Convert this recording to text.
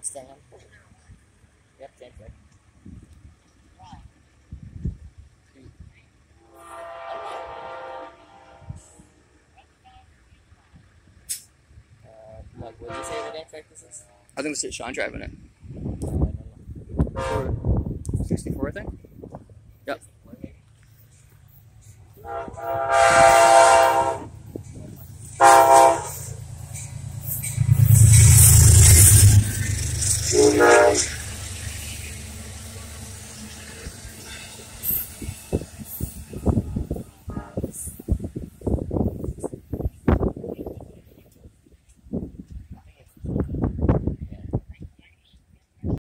stand. Yep, same track. What did you say what amtrak this is? I think this is Sean driving it. I don't know. 64, I think. Yep. 64 maybe?